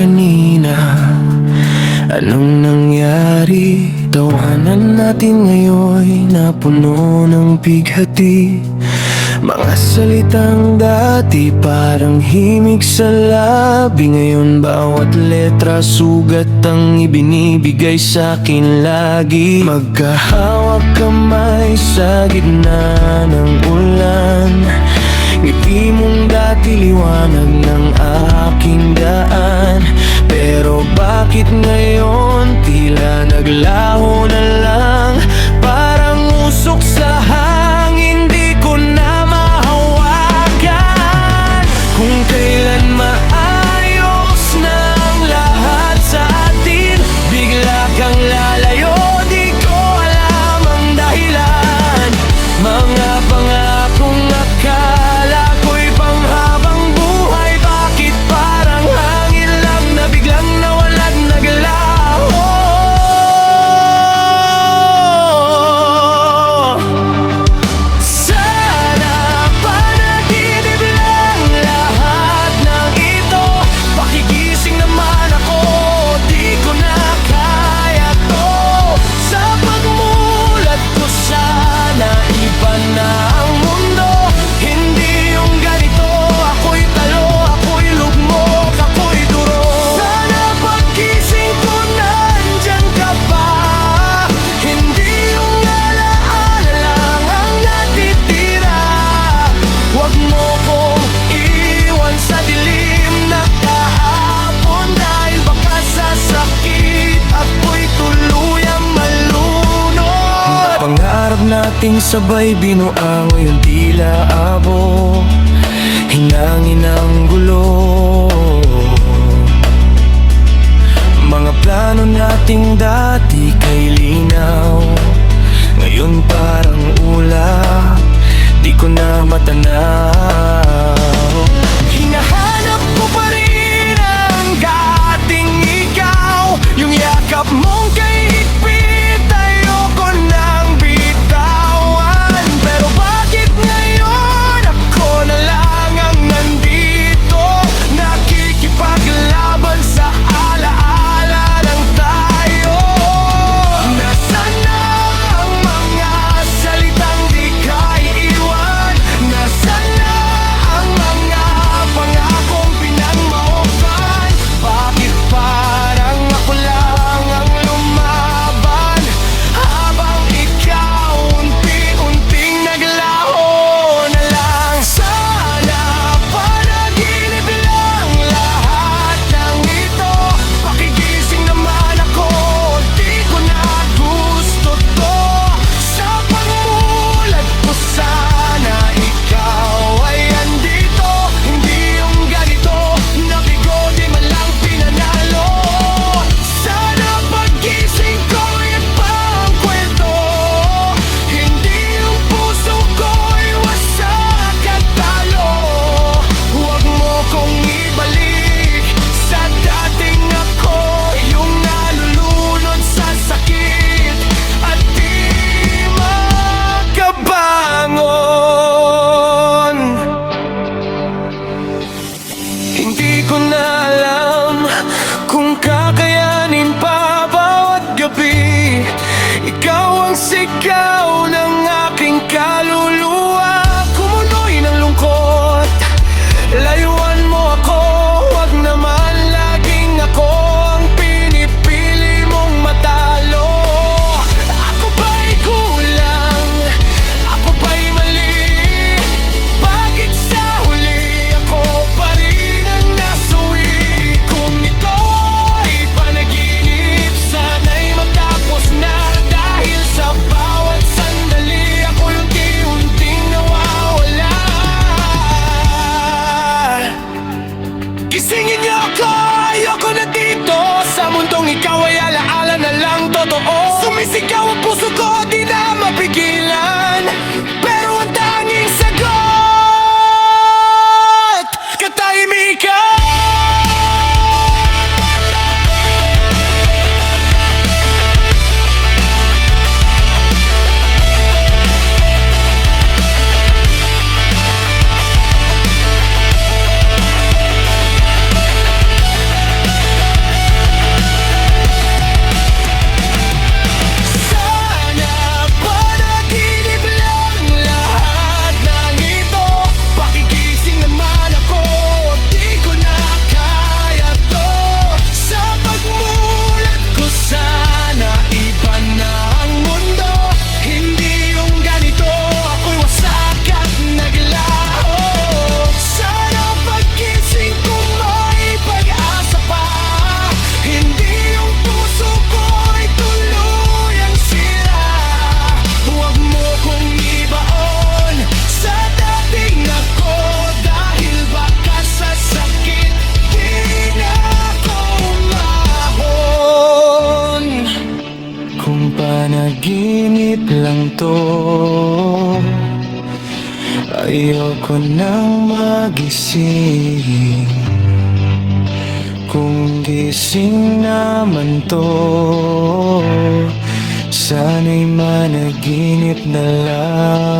kanina? Anong nangyari? Tawanan natin ngayon na puno ng bighati. Mga salitang dati parang himig sa labi. Ngayon bawat letra sugat ang ibinibigay sa'kin lagi. Magkahawak kamay sa gitna ng ulan. Ngiti mong dati liwanag ng aking daan. Pero bakit ngayon tila naglaho na lang? Parang usok sa hangin, di ko na mahawakan. Kung kailan maayos ng lahat sa atin, bigla kang lalayo, di ko alam ang dahilan. Mga pangakong akala ko'y panghabang buhay, bakit parang hangin lang na biglang nawala at naglaho? Sana panaginip lang lahat ng ito. Pakigising naman ako, di ko na kaya to. Sa pagmulat ko sana iba na ang mundo. Hindi yung ganito, ako'y talo, ako'y lugmok, ako'y duro. Sana paggising ko nandyan ka pa. Hindi yung alaala lang ang natitira. Huwag mo kong iwan sa dilim na kahapon, dahil baka sa sakit ako'y tuluyang malunod. Pangarap nating sabay binuang, ngayon tila abo. Hinangin ang gulo. Mga plano nating dati kay linaw, ngayon parang ulap, di ko na matanaw. Hinahanap ko pa rin ang dating ikaw. Yung yakap mong kay higpit, ayoko nang bitawan. Pero bakit ngayon ako na lang ang nandito, nakikipaglaban sa alaala ng tayo? Nasaan na ang mga salitang di ka iiwan? Nasaan na ang mga pangakong pinagmaokan? Bakit parang ako lang ang lumaban, habang ikaw unti-unting naglaho na lang? Sana panaginip lang lahat ng ito. Pakigising naman ako, di ko na gusto to. Sa pagmulat ko sana ikaw ay andito. Hindi yung ganito, nabigo di man lang pinanalo. Sana paggising ko iba ang kwento. Hindi yung puso ko'y wasak at talo. Huwag mo kong ibalik sa dating ako, yung nalulunod sa sakit at di makabangon. Hindi ko na alam kung kakayanin pa bawat gabi. Ikaw ang sigaw ng aking kaluluwa. Kumunoy ng lungkot, layuan mo ako. Huwag naman laging ako ang pinipili mong matalo. Ako ba'y kulang? Ako ba'y mali? Bakit sa huli ako pa rin ang nasuwi? Kung ito ay panaginip, sana'y matapos na, dahil sa bawat sandali ako'y unti-unting nawawala. Gisingin niyo ako, ayoko na dito. Sa mundong ikaw ay alaala na lang totoo. Sumisigaw ang puso ko, di na mapigilan. Pero ang tanging sagot, katahimikan. lang to. Ayoko nang magising, kung gising naman to, sana'y managinip na lang.